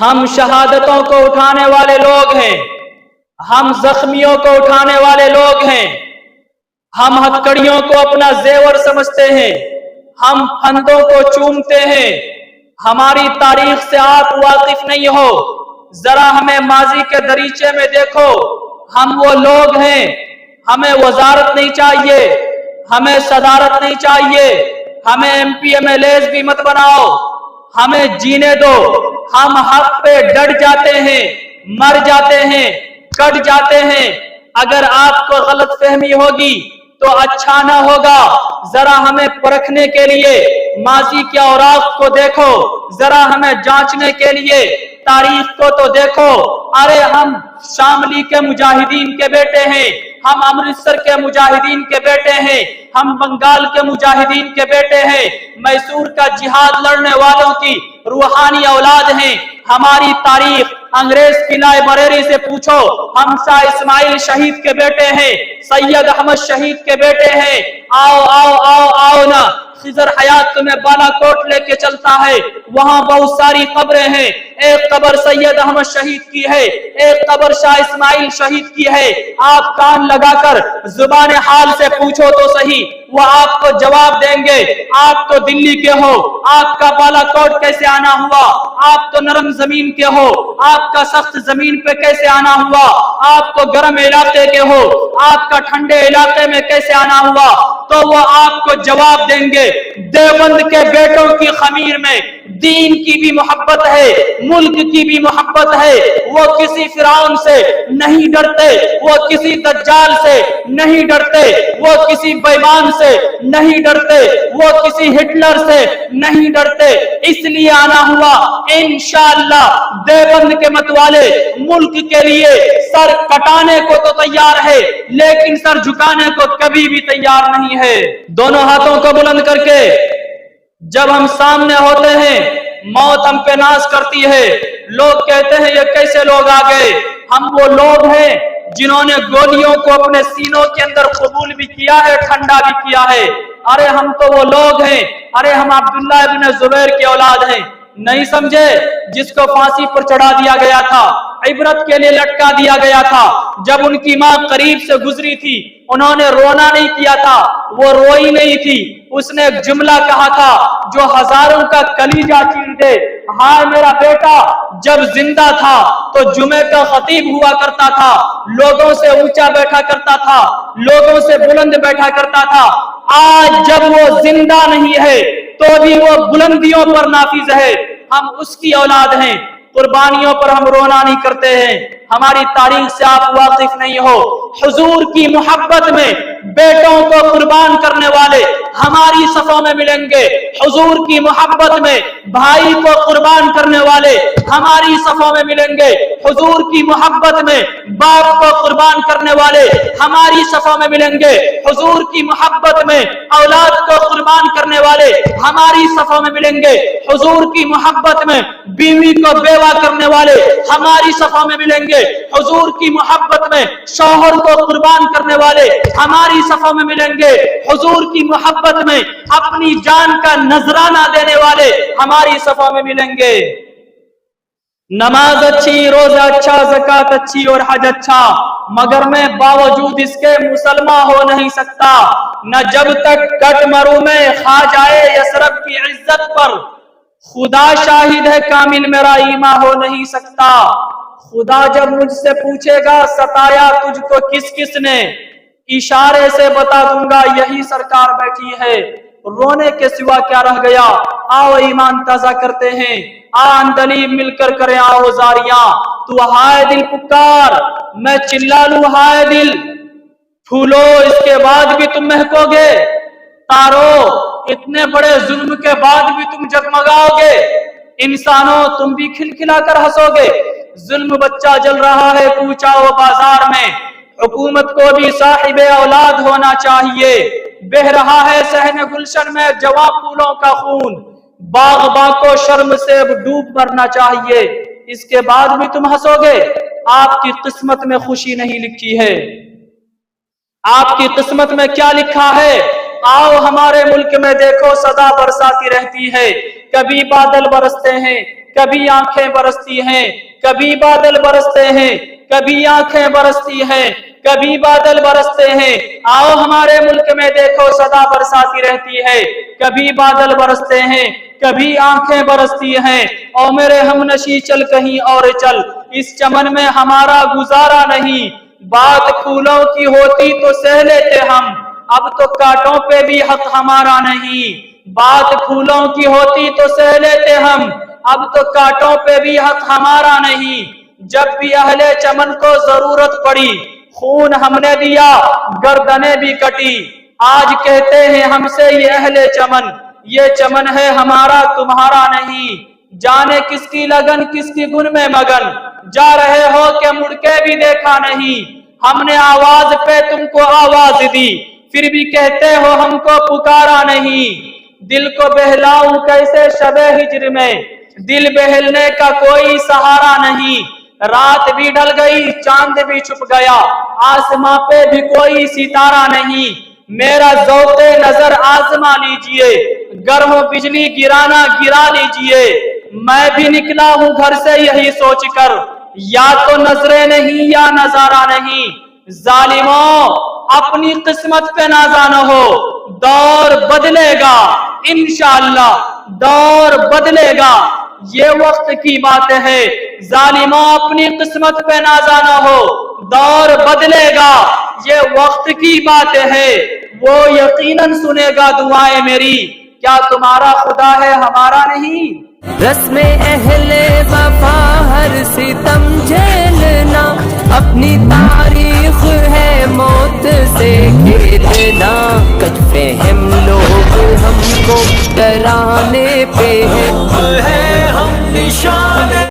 हम शहादतों को उठाने वाले लोग हैं, हम जख्मियों को उठाने वाले लोग हैं, हम हथकड़ियों को अपना जेवर समझते हैं, हम फंदों को चूमते हैं। हमारी तारीख से आप वाकिफ नहीं हो, जरा हमें माजी के दरीचे में देखो। हम वो लोग हैं, हमें वजारत नहीं चाहिए, हमें सदारत नहीं चाहिए, हमें MP MLAs भी मत बनाओ, हमें जीने दो। हम हक पे डट जाते हैं, मर जाते हैं, कट जाते हैं। अगर आपको गलत फहमी होगी तो अच्छा ना होगा। जरा हमें परखने के लिए माजी के औराक को देखो, जरा हमें जांचने के लिए तारीख को तो देखो। अरे हम शामली के मुजाहिदीन के बेटे हैं, हम अमृतसर के मुजाहिदीन के बेटे हैं, हम बंगाल के मुजाहिदीन के बेटे हैं, मैसूर का जिहाद लड़ने वालों की रूहानी औलाद हैं। हमारी तारीख अंग्रेज किला बरेली से पूछो, हम शाह इस्माइल शहीद के बेटे हैं, सैयद अहमद शहीद के बेटे हैं। आओ आओ आओ आओ ना, खिजर हयात तुम्हें बालाकोट लेके चलता है, वहां बहुत सारी कब्रें हैं। एक कब्र सैयद अहमद शहीद की है, एक कब्र शाह इस्माइल शहीद की है। आप कान लगाकर जुबान हाल से पूछो तो सही, वो आपको जवाब देंगे। आप तो दिल्ली के हो, आपका बालाकोट कैसे आना हुआ? आप तो नरम जमीन के हो, आपका सख्त जमीन पे कैसे आना हुआ? आप तो गर्म इलाके के हो, आपका ठंडे इलाके में कैसे आना हुआ? तो वो आपको जवाब देंगे। देवबंद के बेटों की खमीर में दीन की भी मोहब्बत है, मुल्क की भी मोहब्बत है। वो किसी फिरौन से नहीं डरते, वो किसी दज्जाल से नहीं डरते, वो किसी बेईमान से नहीं डरते, वो किसी हिटलर से नहीं डरते। इसलिए आना हुआ। इंशाअल्लाह देवबंद के मतवाले मुल्क के लिए सर कटाने को तो तैयार है, लेकिन सर झुकाने को कभी भी तैयार नहीं है। दोनों हाथों को बुलंद करके जब हम सामने होते हैं, मौत हम पे नाज करती है। लोग कहते हैं ये कैसे लोग आ गए? हम वो लोग हैं जिन्होंने गोलियों को अपने सीनों के अंदर कबूल भी किया है, ठंडा भी किया है। अरे हम तो वो लोग हैं, अरे हम अब्दुल्ला इब्न जुबैर की औलाद हैं। नहीं समझे? जिसको फांसी पर चढ़ा दिया गया था, इबरत के लिए लटका दिया गया था। जब उनकी मां करीब से गुजरी थी, उन्होंने रोना नहीं किया था, वो रोई नहीं थी। उसने एक जुमला कहा था जो हजारों का कलीजा चीर दे। हाय मेरा बेटा जब जिंदा था तो जुमे का खतीब हुआ करता था, लोगों से ऊंचा बैठा करता था, लोगों से बुलंद बैठा करता था। आज जब वो जिंदा नहीं है तो भी वो बुलंदियों पर नाफिज है। हम उसकी औलाद हैं, कुर्बानियों पर हम रोना नहीं करते हैं। हमारी तारीख से आप वाकिफ नहीं हो। हुजूर की मोहब्बत में बेटों को कुर्बान करने वाले हमारी सफों में मिलेंगे। हुजूर की मोहब्बत में भाई को कुर्बान करने वाले हमारी सफों में मिलेंगे। हुजूर की मोहब्बत में बाप को कुर्बान करने वाले हमारी सफों में मिलेंगे। हुजूर की मोहब्बत में औलाद को कुर्बान करने वाले हमारी सफों में मिलेंगे। हुजूर की मोहब्बत में बीवी को बेवा करने वाले हमारी सफों में मिलेंगे। हुजूर की मोहब्बत में शौहर को कुर्बान करने वाले हमारी सफों में मिलेंगे। हुजूर की मोहब्बत में अपनी जान का नजराना देने वाले हमारी सफों में मिलेंगे। नमाज अच्छी, रोजा अच्छा, ज़कात अच्छी और हज अच्छा, मगर मैं बावजूद इसके मुसलमान हो नहीं सकता। न जब तक कट मरू में खा जाए यसरब की इज्जत पर, खुदा शाहिद है कामिल मेरा ईमान हो नहीं सकता। खुदा जब मुझसे पूछेगा सताया तुझको किस किस ने, इशारे से बता दूंगा यही सरकार बैठी है। रोने के सिवा क्या रह गया? आओ ईमान ताजा करते हैं, आंदली मिलकर करे आओ जारियां। तू हाय दिल पुकार, मैं चिल्ला लूं हाय दिल। फूलो इसके बाद भी तुम महकोगे, तारो इतने बड़े जुल्म के बाद भी तुम जगमगाओगे। इंसानों तुम भी खिलखिला कर हंसोगे। जुल्म बच्चा जल रहा है कूचा वो बाजार में, हुकूमत को भी साहिबे औलाद होना चाहिए। बह रहा है सहने गुलशन में जवां फूलों का खून, बागबां को शर्म से अब डूब मरना चाहिए। इसके बाद भी तुम हंसोगे। आपकी किस्मत में खुशी नहीं लिखी है। आपकी किस्मत में क्या लिखा है? आओ हमारे मुल्क में देखो सदा बरसाती रहती है, कभी बादल बरसते हैं, کبھی آنکھیں برستی ہیں، کبھی بادل برستے ہیں، کبھی آنکھیں برستی ہیں، کبھی بادل برستے ہیں۔ آؤ ہمارے ملک میں دیکھو سدا برساتی رہتی ہے، کبھی بادل برستے ہیں، کبھی آنکھیں برستی ہیں۔ او میرے ہمنشی چل کہیں اور چل، اس چمن میں ہمارا گزارا نہیں۔ بات پھولوں کی ہوتی تو سہ لیتے ہم، اب تو کانٹوں پہ بھی حق ہمارا نہیں۔ بات پھولوں کی ہوتی تو سہ لیتے ہم، اب تو کانٹوں پہ بھی حق ہمارا نہیں۔ جب بھی اہل چمن کو ضرورت پڑی، خون ہم نے دیا، گردنیں بھی کٹی۔ آج کہتے ہیں ہم سے یہ اہل چمن، یہ چمن ہے ہمارا تمہارا نہیں۔ جانے کس کی لگن کس کی گن میں مگن، جا رہے ہو کہ مڑ کے بھی دیکھا نہیں۔ ہم نے آواز پہ تم کو آواز دی، پھر بھی کہتے ہو ہم کو پکارا نہیں۔ دل کو بہلاؤں کیسے شب ہجر میں، دل بہلنے کا کوئی سہارا نہیں۔ رات بھی ڈل گئی چاند بھی چھپ گیا، آسماں پہ بھی کوئی ستارہ نہیں۔ میرا ذوق نظر آزما لیجئے، گر ہو بجلی گرانا گرا لیجئے۔ میں بھی نکلا ہوں گھر سے یہی سوچ کر، یا تو نظریں نہیں یا نظارہ نہیں۔ ظالموں اپنی قسمت پہ نازا نہ ہو، دور بدلے گا انشاءاللہ، دور بدلے گا، یہ وقت کی بات ہے۔ ظالموں اپنی قسمت پہ نازا نہ ہو، دور بدلے گا، یہ وقت کی بات ہے۔ وہ یقیناً سنے گا دعائیں میری، کیا تمہارا خدا ہے ہمارا نہیں؟ رسم اہل وفا ہر ستم جھیلنا، اپنی تاریخ ہے موت سے کھیلنا۔ کچھ فہم لوگ ہم کو ڈرانے پہ ہے ہم نشان